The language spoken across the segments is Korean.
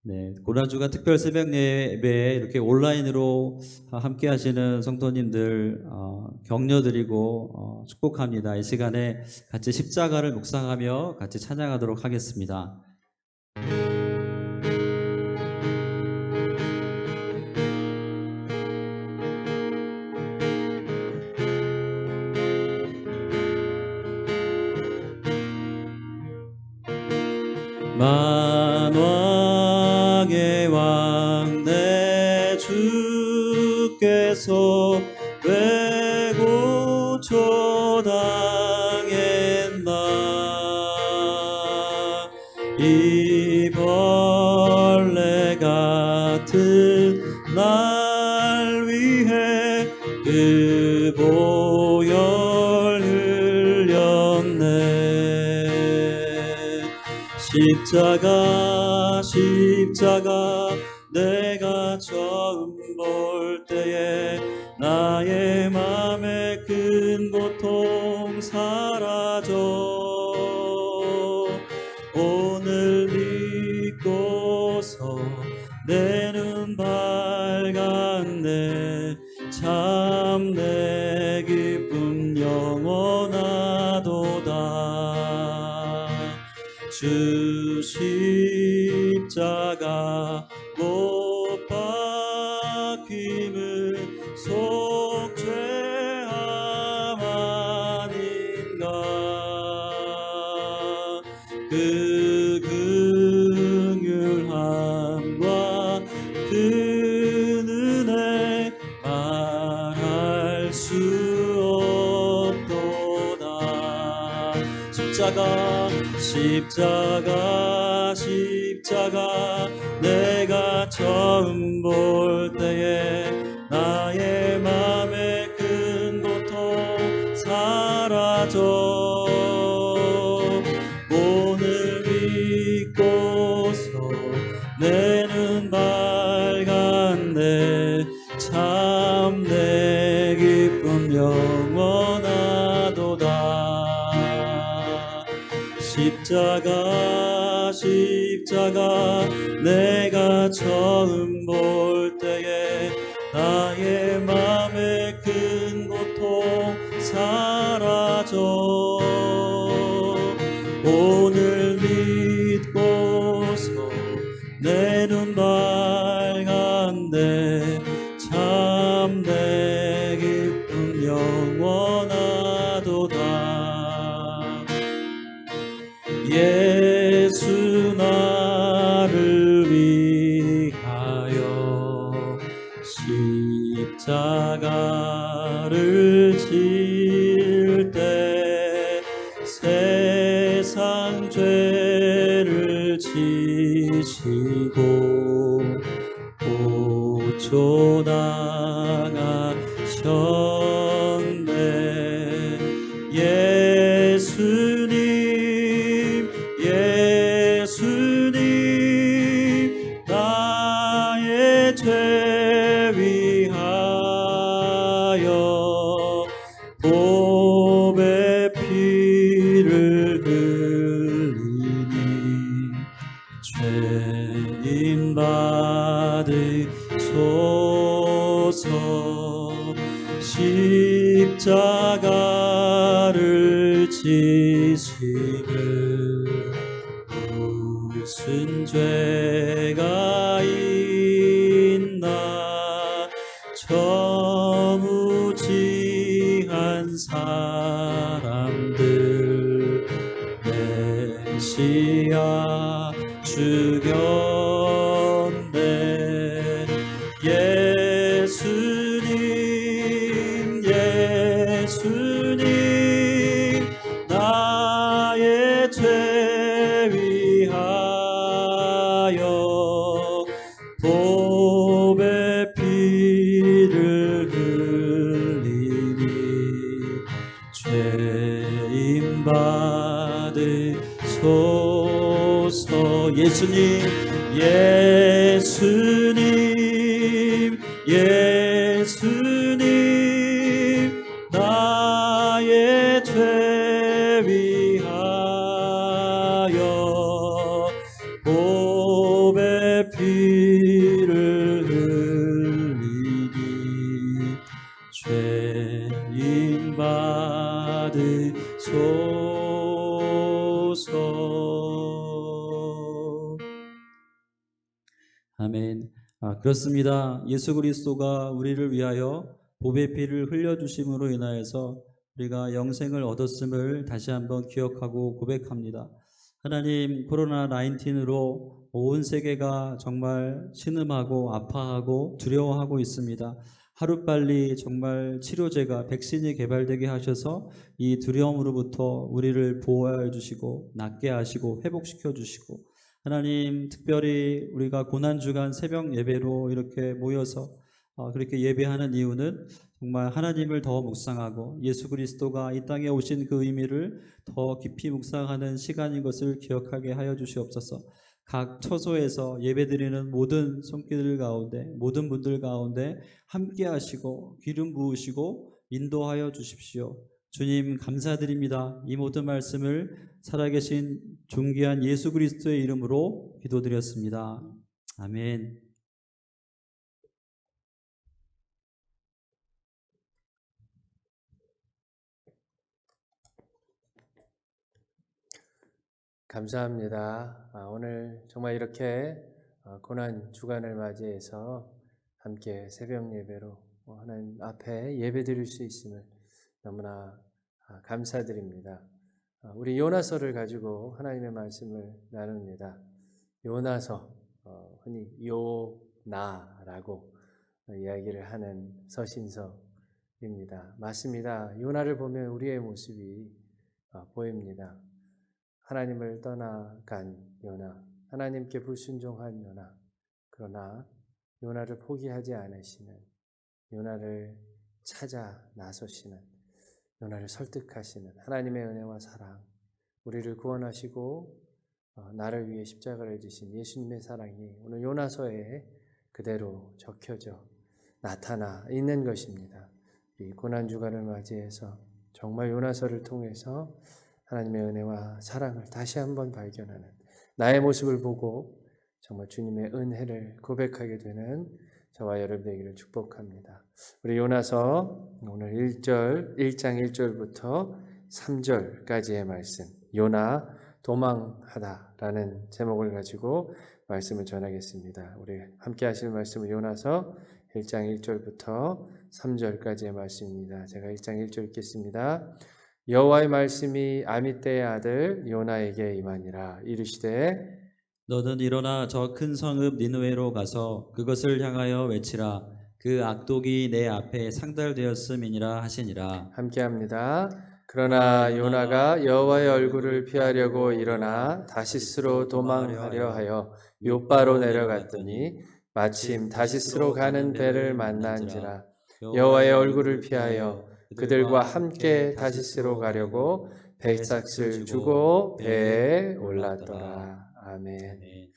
네, 고난주간 특별 새벽 예배에 이렇게 온라인으로 함께 하시는 성도님들 격려드리고 축복합니다. 이 시간에 같이 십자가를 묵상하며 같이 찬양하도록 하겠습니다. 만왕의 왕 내 주께서 왜 고초당했나. 이 벌레 같은 날 위해 그 보혈 흘렸네. 십자가 내가 처음 볼 때에 나의 맘의 큰 고통 사라져. 오늘 믿고서 내 눈 밝았네. 참 내 기쁨 영원하도다. 주 십자가 못 박힘은 속죄함 아닌가. 그 긍휼함과 그 은혜 말할 수 없도다. 십자가 내가 처음 볼 때에 나의 맘의 큰 고통 사라져. 오늘 믿고서 내 눈 밝았네. 참 내 기쁨 영원하도다. 십자가 내가 처음 볼 때에 나의 맘의 큰 고통 사라져. 오늘 믿고서 내 눈 밝았네. 참 내 기쁨 영원하도다. 예수 나를 위하여 십자가를 질 때 세상 죄를 지시고 고초 당하셨네. 예수님 나의 죄 위하여 보배 피를 흘리니 죄인 받으소서. 십자가를 지시는 무슨 죄가 있나. 저무지한 사람들 메시아 죽였네. 예수님 나의 죄 위하여 보배 피를 흘리니 죄인 받으소서. 예수님 나의 죄 위하여 보배 피 아멘. 그렇습니다. 예수 그리스도가 우리를 위하여 보배 피를 흘려 주심으로 인하여서 우리가 영생을 얻었음을 다시 한번 기억하고 고백합니다. 하나님, 코로나 19으로 온 세계가 정말 신음하고 아파하고 두려워하고 있습니다. 하루빨리 정말 치료제가 백신이 개발되게 하셔서 이 두려움으로부터 우리를 보호해 주시고 낫게 하시고 회복시켜 주시고, 하나님, 특별히 우리가 고난주간 새벽 예배로 이렇게 모여서 그렇게 예배하는 이유는 정말 하나님을 더 묵상하고 예수 그리스도가 이 땅에 오신 그 의미를 더 깊이 묵상하는 시간인 것을 기억하게 하여 주시옵소서. 각 처소에서 예배드리는 모든 손길들 가운데, 모든 분들 가운데 함께 하시고 기름 부으시고 인도하여 주십시오. 주님, 감사드립니다. 이 모든 말씀을 살아계신 존귀한 예수 그리스도의 이름으로 기도드렸습니다. 아멘. 감사합니다. 오늘 정말 이렇게 고난 주간을 맞이해서 함께 새벽 예배로 하나님 앞에 예배 드릴 수 있음을 너무나 감사드립니다. 우리 요나서를 가지고 하나님의 말씀을 나눕니다. 요나서, 흔히 요나라고 이야기를 하는 서신서입니다. 맞습니다. 요나를 보면 우리의 모습이 보입니다. 하나님을 떠나간 요나, 하나님께 불순종한 요나, 그러나 요나를 포기하지 않으시는, 요나를 찾아 나서시는, 요나를 설득하시는 하나님의 은혜와 사랑, 우리를 구원하시고 나를 위해 십자가를 지신 예수님의 사랑이 오늘 요나서에 그대로 적혀져 나타나 있는 것입니다. 이 고난주간을 맞이해서 정말 요나서를 통해서 하나님의 은혜와 사랑을 다시 한번 발견하는, 나의 모습을 보고 정말 주님의 은혜를 고백하게 되는 저와 여러분 되기를 축복합니다. 우리 요나서 오늘 1장 1절부터 3절까지의 말씀, 요나 도망하다라는 제목을 가지고 말씀을 전하겠습니다. 우리 함께 하실 말씀은 요나서 1장 1절부터 3절까지의 말씀입니다. 제가 1장 1절 읽겠습니다. 여호와의 말씀이 아미떼의 아들 요나에게 임하니라. 이르시되 너는 일어나 저 큰 성읍 니느웨로 가서 그것을 향하여 외치라. 그 악독이 내 앞에 상달되었음이니라 하시니라. 함께합니다. 그러나 요나가 여호와의 얼굴을 피하려고 일어나 다시스로 도망하려 하여 욥바로 내려갔더니 마침 다시스로 가는 배를 만난지라. 여호와의 얼굴을 피하여 그들과 함께 다시스로 가려고 배삭을 주고 배에 올랐더라. 아멘.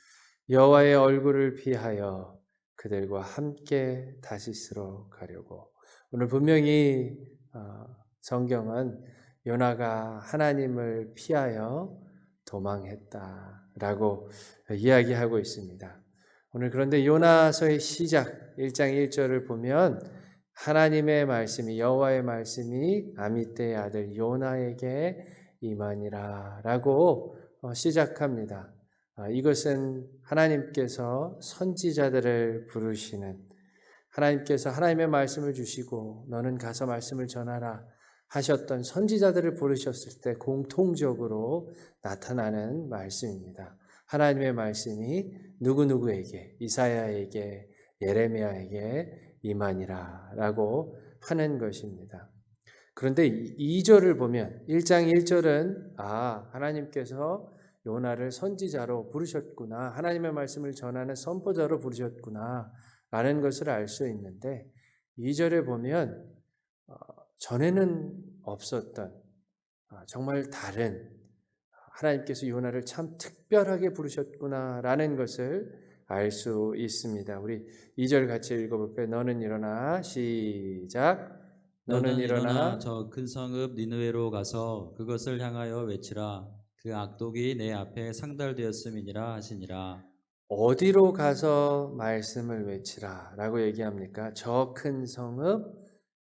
여호와의 얼굴을 피하여 그들과 함께 다시스로 가려고. 오늘 분명히 성경은 요나가 하나님을 피하여 도망했다라고 이야기하고 있습니다. 오늘 그런데 요나서의 시작 1장 1절을 보면 하나님의 말씀이, 여호와의 말씀이 아미떼의 아들 요나에게 임하니라 라고 시작합니다. 이것은 하나님께서 선지자들을 부르시는, 하나님께서 하나님의 말씀을 주시고 너는 가서 말씀을 전하라 하셨던 선지자들을 부르셨을 때 공통적으로 나타나는 말씀입니다. 하나님의 말씀이 누구누구에게, 이사야에게, 예레미야에게 임하니라 라고 하는 것입니다. 그런데 2절을 보면 1장 1절은 하나님께서 요나를 선지자로 부르셨구나, 하나님의 말씀을 전하는 선포자로 부르셨구나 라는 것을 알 수 있는데 2절에 보면 전에는 없었던 정말 다른, 하나님께서 요나를 참 특별하게 부르셨구나 라는 것을 알 수 있습니다. 우리 2절 같이 읽어볼까요? 너는 일어나, 시작. 너는 일어나 저 큰 성읍 니느웨로 가서 그것을 향하여 외치라. 그 악독이 내 앞에 상달되었음이니라 하시니라. 어디로 가서 말씀을 외치라 라고 얘기합니까? 저 큰 성읍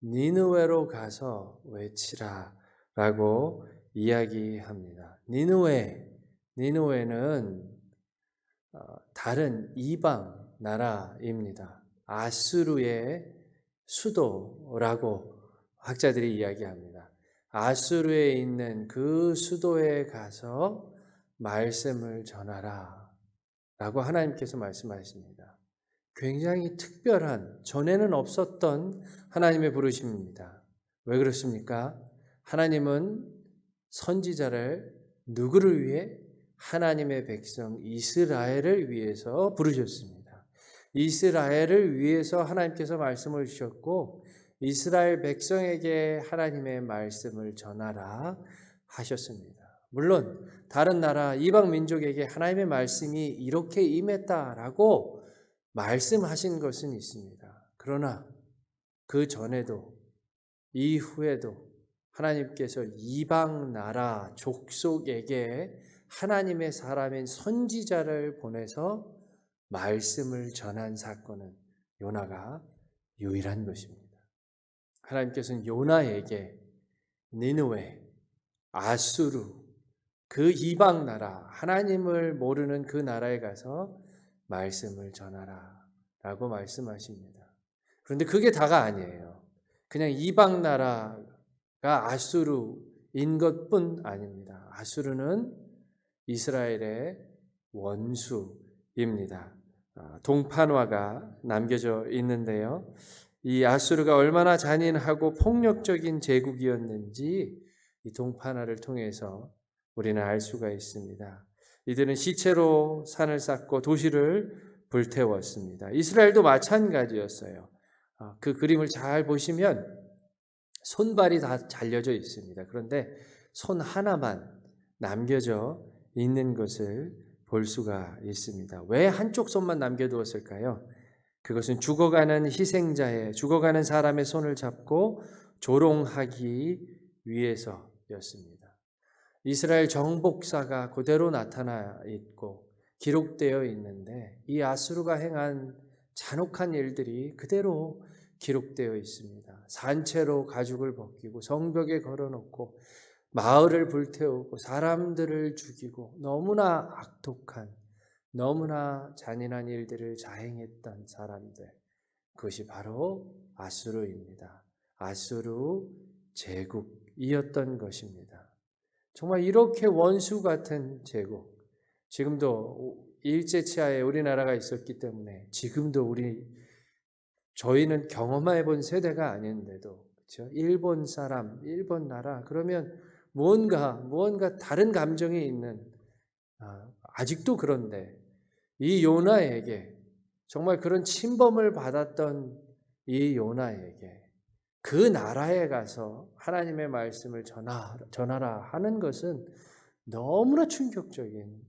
니느웨로 가서 외치라 라고 이야기합니다. 니느웨는 다른 이방, 나라입니다. 아수르의 수도라고 학자들이 이야기합니다. 아수르에 있는 그 수도에 가서 말씀을 전하라 라고 하나님께서 말씀하십니다. 굉장히 특별한, 전에는 없었던 하나님의 부르심입니다. 왜 그렇습니까? 하나님은 선지자를 누구를 위해? 하나님의 백성 이스라엘을 위해서 부르셨습니다. 이스라엘을 위해서 하나님께서 말씀을 주셨고 이스라엘 백성에게 하나님의 말씀을 전하라 하셨습니다. 물론 다른 나라 이방 민족에게 하나님의 말씀이 이렇게 임했다라고 말씀하신 것은 있습니다. 그러나 그 전에도 이후에도 하나님께서 이방 나라 족속에게 하나님의 사람인 선지자를 보내서 말씀을 전한 사건은 요나가 유일한 것입니다. 하나님께서는 요나에게 니느웨, 아수르, 그 이방 나라, 하나님을 모르는 그 나라에 가서 말씀을 전하라 라고 말씀하십니다. 그런데 그게 다가 아니에요. 그냥 이방 나라가 아수르인 것뿐 아닙니다. 아수르는 이스라엘의 원수입니다. 동판화가 남겨져 있는데요. 이 아수르가 얼마나 잔인하고 폭력적인 제국이었는지 이 동판화를 통해서 우리는 알 수가 있습니다. 이들은 시체로 산을 쌓고 도시를 불태웠습니다. 이스라엘도 마찬가지였어요. 그 그림을 잘 보시면 손발이 다 잘려져 있습니다. 그런데 손 하나만 남겨져 있는 것을 볼 수가 있습니다. 왜 한쪽 손만 남겨두었을까요? 그것은 죽어가는 희생자의, 죽어가는 사람의 손을 잡고 조롱하기 위해서였습니다. 이스라엘 정복사가 그대로 나타나 있고 기록되어 있는데 이 아수르가 행한 잔혹한 일들이 그대로 기록되어 있습니다. 산채로 가죽을 벗기고 성벽에 걸어놓고 마을을 불태우고 사람들을 죽이고 너무나 악독한, 너무나 잔인한 일들을 자행했던 사람들, 그것이 바로 아수르입니다. 아수르 제국이었던 것입니다. 정말 이렇게 원수 같은 제국, 지금도 일제치하에 우리나라가 있었기 때문에 지금도 저희는 경험해 본 세대가 아닌데도, 그렇죠? 일본 사람, 일본 나라, 그러면 무언가 다른 감정이 있는, 아직도 그런데 이 요나에게 정말 그런 침범을 받았던 이 요나에게 그 나라에 가서 하나님의 말씀을 전하라 하는 것은 너무나 충격적인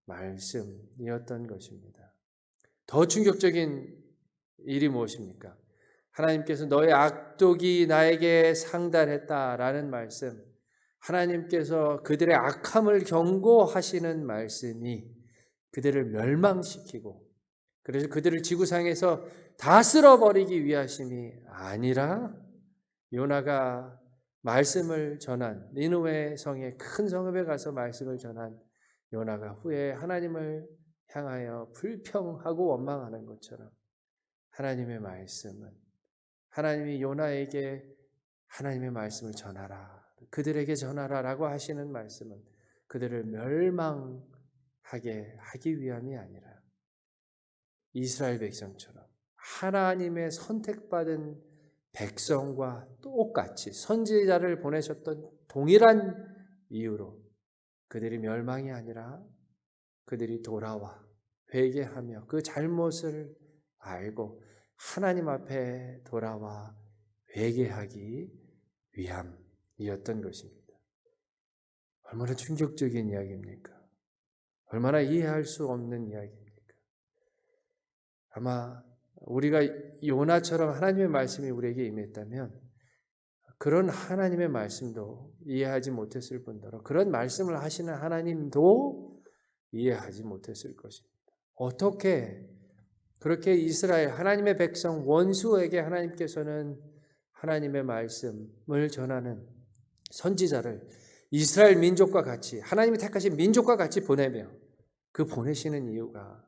말씀이었던 것입니다. 더 충격적인 일이 무엇입니까? 하나님께서 너의 악독이 나에게 상달했다라는 말씀, 하나님께서 그들의 악함을 경고하시는 말씀이 그들을 멸망시키고 그래서 그들을 지구상에서 다 쓸어버리기 위하심이 아니라 요나가 말씀을 전한 니느웨 성의 큰 성읍에 가서 말씀을 전한 요나가 후에 하나님을 향하여 불평하고 원망하는 것처럼 하나님의 말씀은 하나님이 요나에게 하나님의 말씀을 전하라, 그들에게 전하라라고 하시는 말씀은 그들을 멸망하게 하기 위함이 아니라 이스라엘 백성처럼 하나님의 선택받은 백성과 똑같이 선지자를 보내셨던 동일한 이유로 그들이 멸망이 아니라 그들이 돌아와 회개하며 그 잘못을 알고 하나님 앞에 돌아와 회개하기 위함이었던 것입니다. 얼마나 충격적인 이야기입니까? 얼마나 이해할 수 없는 이야기입니까? 아마 우리가 요나처럼 하나님의 말씀이 우리에게 임했다면 그런 하나님의 말씀도 이해하지 못했을 뿐더러 그런 말씀을 하시는 하나님도 이해하지 못했을 것입니다. 어떻게 그렇게 이스라엘 하나님의 백성 원수에게 하나님께서는 하나님의 말씀을 전하는 선지자를 이스라엘 민족과 같이 하나님이 택하신 민족과 같이 보내며 그 보내시는 이유가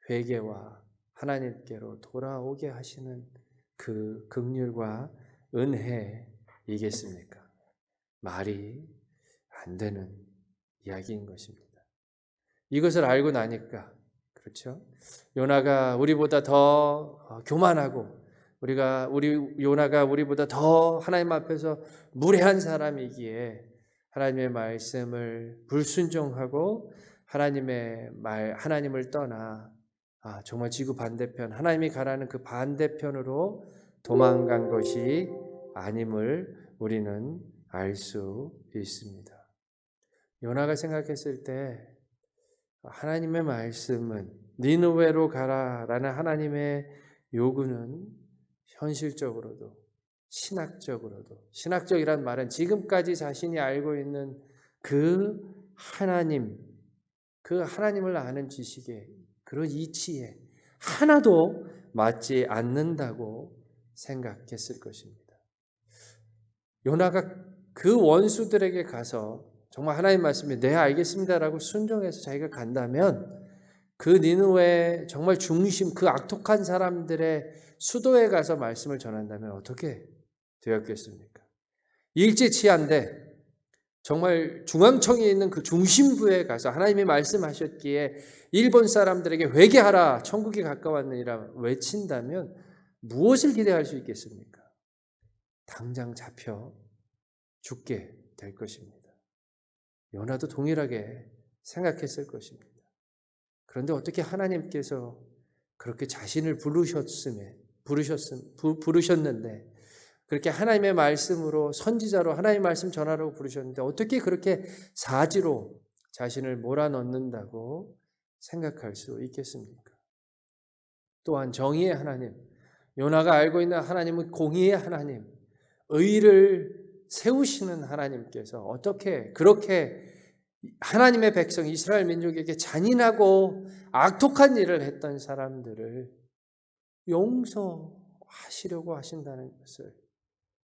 회개와 하나님께로 돌아오게 하시는 그 긍휼과 은혜이겠습니까? 말이 안 되는 이야기인 것입니다. 이것을 알고 나니까, 그렇죠? 요나가 우리보다 더 교만하고 요나가 우리보다 더 하나님 앞에서 무례한 사람이기에 하나님의 말씀을 불순종하고 하나님을 떠나 정말 지구 반대편, 하나님이 가라는 그 반대편으로 도망간 것이 아님을 우리는 알 수 있습니다. 요나가 생각했을 때 하나님의 말씀은 니느웨로 가라라는 하나님의 요구는 현실적으로도 신학적으로도, 신학적이란 말은 지금까지 자신이 알고 있는 그 하나님을 아는 지식에, 그런 이치에 하나도 맞지 않는다고 생각했을 것입니다. 요나가 그 원수들에게 가서 정말 하나님 말씀에 네 알겠습니다라고 순종해서 자기가 간다면 그 니느웨 정말 중심, 그 악독한 사람들의 수도에 가서 말씀을 전한다면 어떻게 되었겠습니까? 일제치한데 정말 중앙청에 있는 그 중심부에 가서 하나님이 말씀하셨기에 일본 사람들에게 회개하라, 천국이 가까웠느니라 외친다면 무엇을 기대할 수 있겠습니까? 당장 잡혀 죽게 될 것입니다. 요나도 동일하게 생각했을 것입니다. 그런데 어떻게 하나님께서 그렇게 자신을 부르셨는데, 그렇게 하나님의 말씀으로 선지자로 하나님의 말씀 전하라고 부르셨는데 어떻게 그렇게 사지로 자신을 몰아넣는다고 생각할 수 있겠습니까? 또한 정의의 하나님, 요나가 알고 있는 하나님은 공의의 하나님, 의를 세우시는 하나님께서 어떻게 그렇게 하나님의 백성 이스라엘 민족에게 잔인하고 악독한 일을 했던 사람들을 용서하시려고 하신다는 것을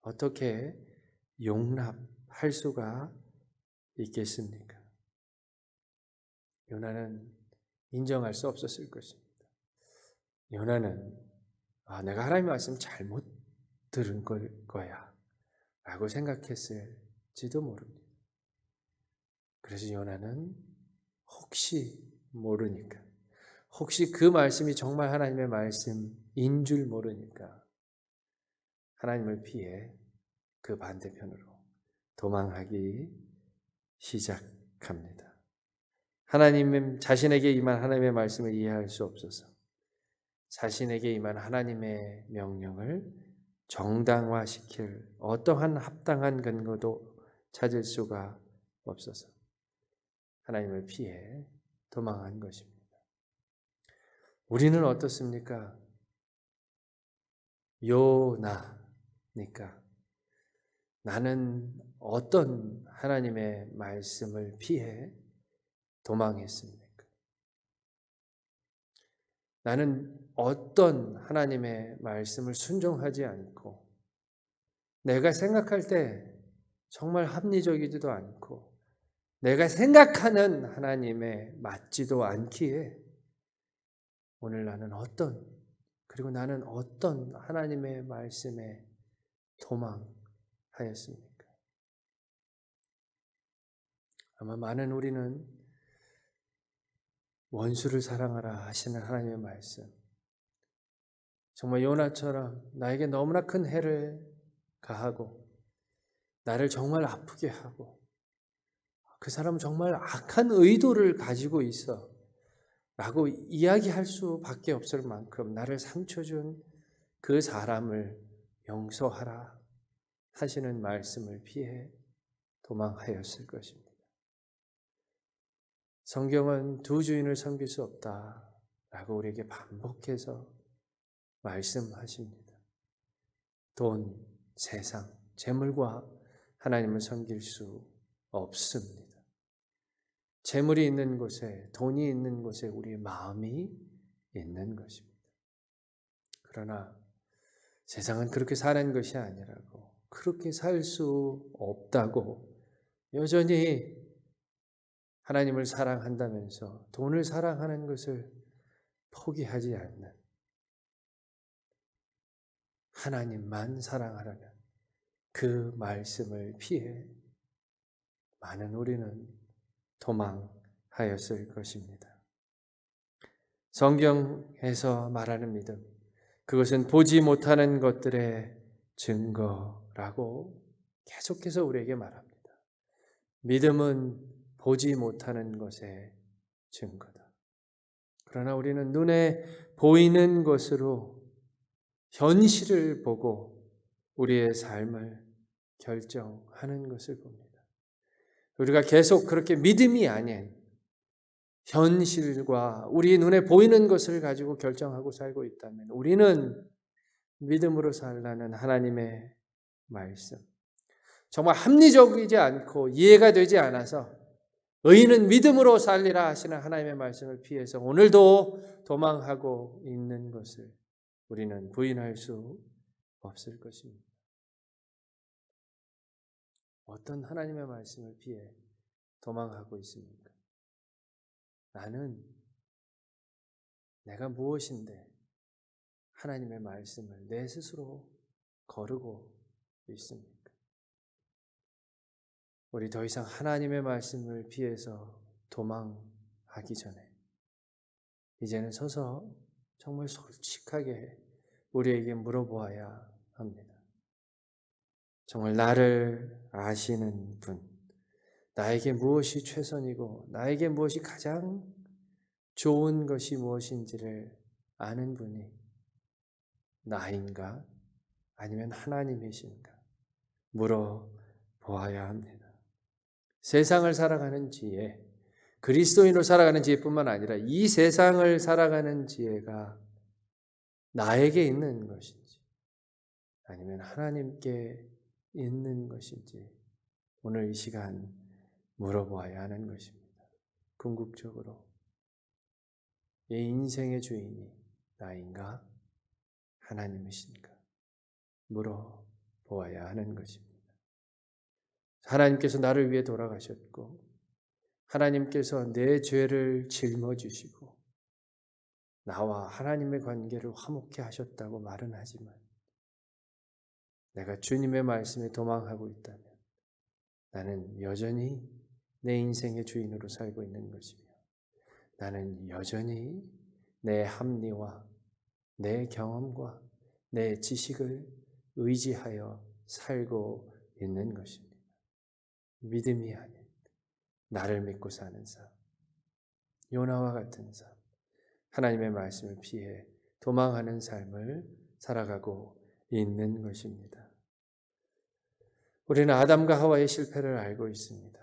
어떻게 용납할 수가 있겠습니까? 요나는 인정할 수 없었을 것입니다. 요나는 내가 하나님의 말씀 잘못 들은 거야 라고 생각했을지도 모릅니다. 그래서 요나는 혹시 모르니까, 혹시 그 말씀이 정말 하나님의 말씀인 줄 모르니까 하나님을 피해 그 반대편으로 도망하기 시작합니다. 하나님 자신에게 임한 하나님의 말씀을 이해할 수 없어서 자신에게 임한 하나님의 명령을 정당화시킬 어떠한 합당한 근거도 찾을 수가 없어서 하나님을 피해 도망한 것입니다. 우리는 어떻습니까? 요나니까 나는 어떤 하나님의 말씀을 피해 도망했습니까? 나는 어떤 하나님의 말씀을 순종하지 않고 내가 생각할 때 정말 합리적이지도 않고 내가 생각하는 하나님에 맞지도 않기에 오늘 그리고 나는 어떤 하나님의 말씀에 도망하였습니까? 아마 많은 우리는 원수를 사랑하라 하시는 하나님의 말씀, 정말 요나처럼 나에게 너무나 큰 해를 가하고 나를 정말 아프게 하고 그 사람은 정말 악한 의도를 가지고 있어 라고 이야기할 수밖에 없을 만큼 나를 상처 준 그 사람을 용서하라 하시는 말씀을 피해 도망하였을 것입니다. 성경은 두 주인을 섬길 수 없다 라고 우리에게 반복해서 말씀하십니다. 돈, 세상, 재물과 하나님을 섬길 수 없습니다. 재물이 있는 곳에, 돈이 있는 곳에 우리의 마음이 있는 것입니다. 그러나 세상은 그렇게 사는 것이 아니라고, 그렇게 살 수 없다고 여전히 하나님을 사랑한다면서 돈을 사랑하는 것을 포기하지 않는, 하나님만 사랑하라는 그 말씀을 피해 많은 우리는 도망하였을 것입니다. 성경에서 말하는 믿음, 그것은 보지 못하는 것들의 증거라고 계속해서 우리에게 말합니다. 믿음은 보지 못하는 것의 증거다. 그러나 우리는 눈에 보이는 것으로 현실을 보고 우리의 삶을 결정하는 것을 봅니다. 우리가 계속 그렇게 믿음이 아닌 현실과 우리 눈에 보이는 것을 가지고 결정하고 살고 있다면 우리는 믿음으로 살라는 하나님의 말씀, 정말 합리적이지 않고 이해가 되지 않아서 의인은 믿음으로 살리라 하시는 하나님의 말씀을 피해서 오늘도 도망하고 있는 것을 우리는 부인할 수 없을 것입니다. 어떤 하나님의 말씀을 피해 도망하고 있습니까? 나는 내가 무엇인데 하나님의 말씀을 내 스스로 거르고 있습니까? 우리 더 이상 하나님의 말씀을 피해서 도망하기 전에 이제는 서서 정말 솔직하게 우리에게 물어보아야 합니다. 정말 나를 아시는 분, 나에게 무엇이 최선이고 나에게 무엇이 가장 좋은 것이 무엇인지를 아는 분이 나인가 아니면 하나님이신가 물어보아야 합니다. 세상을 살아가는 지혜, 그리스도인으로 살아가는 지혜뿐만 아니라 이 세상을 살아가는 지혜가 나에게 있는 것인지 아니면 하나님께 있는 것인지 오늘 이 시간 물어보아야 하는 것입니다. 궁극적으로 이 인생의 주인이 나인가 하나님이신가 물어보아야 하는 것입니다. 하나님께서 나를 위해 돌아가셨고 하나님께서 내 죄를 짊어지시고 나와 하나님의 관계를 화목케 하셨다고 말은 하지만 내가 주님의 말씀에 도망하고 있다면 나는 여전히 내 인생의 주인으로 살고 있는 것이며 나는 여전히 내 합리와 내 경험과 내 지식을 의지하여 살고 있는 것입니다. 믿음이 아닌 나를 믿고 사는 삶, 요나와 같은 삶, 하나님의 말씀을 피해 도망하는 삶을 살아가고 있는 것입니다. 우리는 아담과 하와의 실패를 알고 있습니다.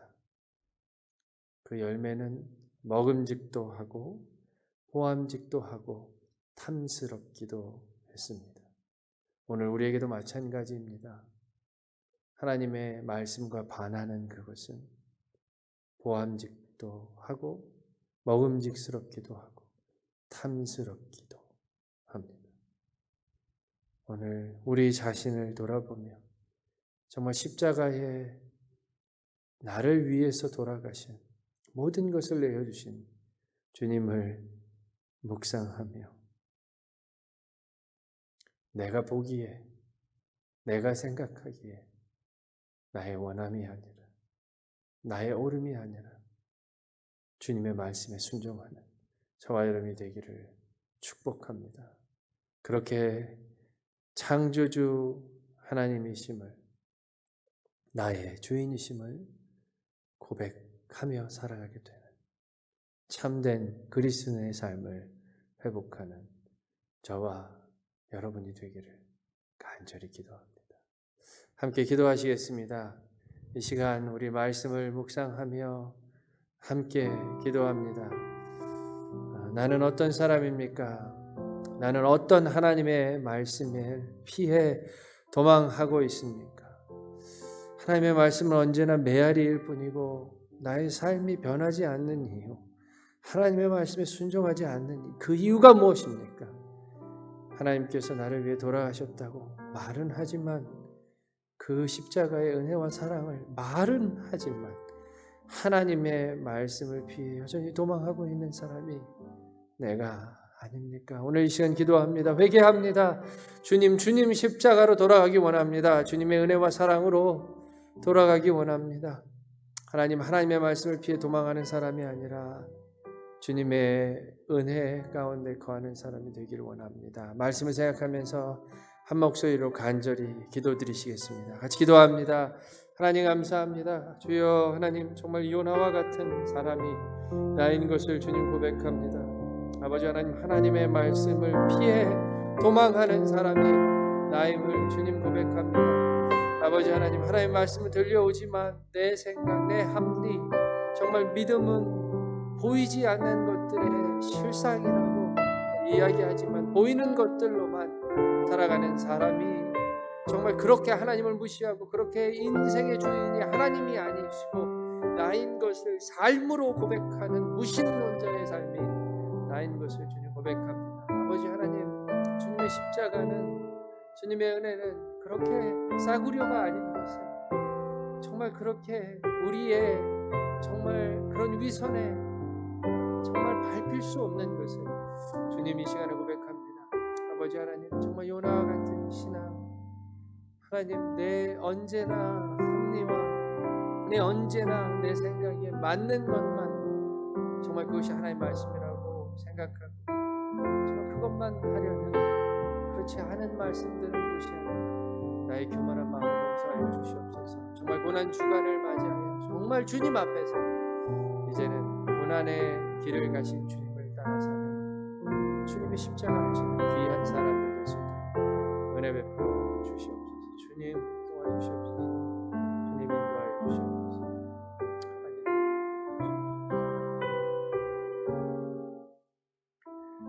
그 열매는 먹음직도 하고 호암직도 하고 탐스럽기도 했습니다. 오늘 우리에게도 마찬가지입니다. 하나님의 말씀과 반하는 그것은 보암직도 하고 먹음직스럽기도 하고 탐스럽기도 합니다. 오늘 우리 자신을 돌아보며 정말 십자가에 나를 위해서 돌아가신 모든 것을 내어주신 주님을 묵상하며 내가 보기에 내가 생각하기에 나의 원함이 아니라 나의 옳음이 아니라 주님의 말씀에 순종하는 저와 여러분이 되기를 축복합니다. 그렇게 창조주 하나님이심을 나의 주인이심을 고백하며 살아가게 되는 참된 그리스도인의 삶을 회복하는 저와 여러분이 되기를 간절히 기도합니다. 함께 기도하시겠습니다. 이 시간 우리 말씀을 묵상하며 함께 기도합니다. 나는 어떤 사람입니까? 나는 어떤 하나님의 말씀에 피해 도망하고 있습니까? 하나님의 말씀은 언제나 메아리일 뿐이고 나의 삶이 변하지 않는 이유, 하나님의 말씀에 순종하지 않는 그 이유가 무엇입니까? 하나님께서 나를 위해 돌아가셨다고 말은 하지만 그 십자가의 은혜와 사랑을 말은 하지만 하나님의 말씀을 피해 여전히 도망하고 있는 사람이 내가 아닙니까? 오늘 이 시간 기도합니다. 회개합니다. 주님 십자가로 돌아가기 원합니다. 주님의 은혜와 사랑으로 돌아가기 원합니다. 하나님의 말씀을 피해 도망하는 사람이 아니라 주님의 은혜 가운데 거하는 사람이 되기를 원합니다. 말씀을 생각하면서 한 목소리로 간절히 기도드리시겠습니다. 같이 기도합니다. 하나님 감사합니다. 주여, 하나님 정말 요나와 같은 사람이 나인 것을 주님 고백합니다. 아버지 하나님, 하나님의 말씀을 피해 도망하는 사람이 나임을 주님 고백합니다. 아버지 하나님, 하나님의 말씀은 들려오지만 내 생각, 내 합리, 정말 믿음은 보이지 않는 것들의 실상이라고 이야기하지만 보이는 것들로만 살아가는 사람이 정말 그렇게 하나님을 무시하고 그렇게 인생의 주인이 하나님이 아니시고 나인 것을 삶으로 고백하는 무신론자의 삶이 나인 것을 주님 고백합니다. 아버지 하나님, 주님의 십자가는, 주님의 은혜는 그렇게 싸구려가 아닌 것을, 정말 그렇게 우리의 정말 그런 위선에 정말 밟힐 수 없는 것을 주님 이 시간에 고백합니다. 아버지 하나님, 정말 요나와 같은 신앙, 하나님, 내 언제나 합리와 내 언제나 내 생각에 맞는 것만 정말 그것이 하나님의 말씀이라고 생각하고 정말 그것만 하려면 그렇지 않은 말씀들을 무시하는 나의 교만한 마음을 용서하여 주시옵소서. 정말 고난 주간을 맞이하여 정말 주님 앞에서 이제는 고난의 길을 가신 주님을 따라 사는 주님의 십자가를 지는 귀한 사람들 될 수 있도록 은혜 베풀어 주시옵소서. 주님 도와주시옵소서. 주님 인도하여 주시옵소서.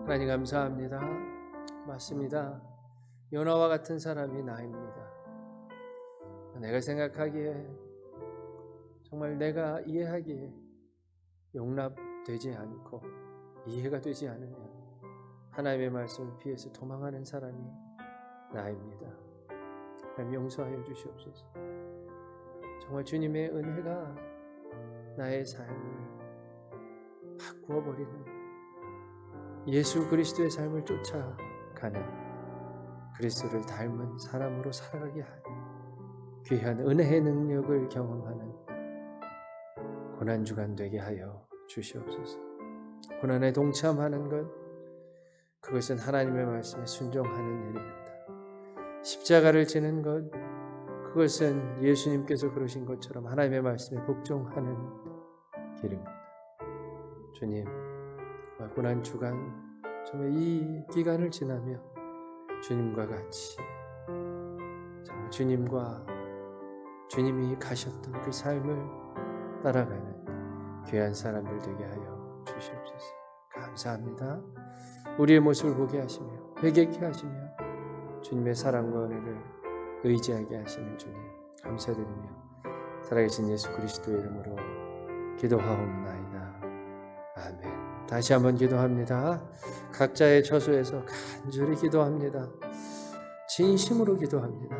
하나님 감사합니다. 맞습니다. 요나와 같은 사람이 나입니다. 내가 생각하기에 정말 내가 이해하기에 용납되지 않고 이해가 되지 않으면 하나님의 말씀을 피해서 도망하는 사람이 나입니다. 하나님 용서하여 주시옵소서. 정말 주님의 은혜가 나의 삶을 바꾸어버리는, 예수 그리스도의 삶을 쫓아가는, 그리스도를 닮은 사람으로 살아가게 하는 귀한 은혜의 능력을 경험하는 고난주간 되게 하여 주시옵소서. 고난에 동참하는 것, 그것은 하나님의 말씀에 순종하는 일입니다. 십자가를 지는 것, 그것은 예수님께서 그러신 것처럼 하나님의 말씀에 복종하는 길입니다. 주님, 고난주간 정말 이 기간을 지나며 주님과 같이 정말 주님이 가셨던 그 삶을 따라가는 귀한 사람들 되게 하여 주시옵소서. 감사합니다. 우리의 모습을 보게 하시며 회개케 하시며 주님의 사랑과 은혜를 의지하게 하시는 주님 감사드리며 살아계신 예수 그리스도의 이름으로 기도하옵나이다. 아멘. 다시 한번 기도합니다. 각자의 처소에서 간절히 기도합니다. 진심으로 기도합니다.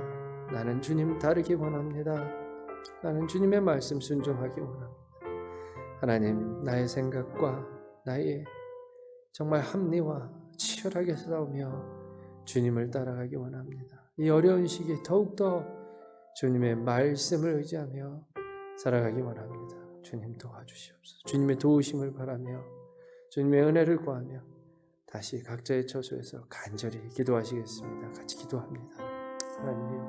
나는 주님 따르기 원합니다. 나는 주님의 말씀 순종하기 원합니다. 하나님, 나의 생각과 나의 정말 합리와 치열하게 싸우며 주님을 따라가기 원합니다. 이 어려운 시기에 더욱더 주님의 말씀을 의지하며 살아가기 원합니다. 주님 도와주시옵소서. 주님의 도우심을 바라며 주님의 은혜를 구하며 다시 각자의 처소에서 간절히 기도하시겠습니다. 같이 기도합니다. 하나님,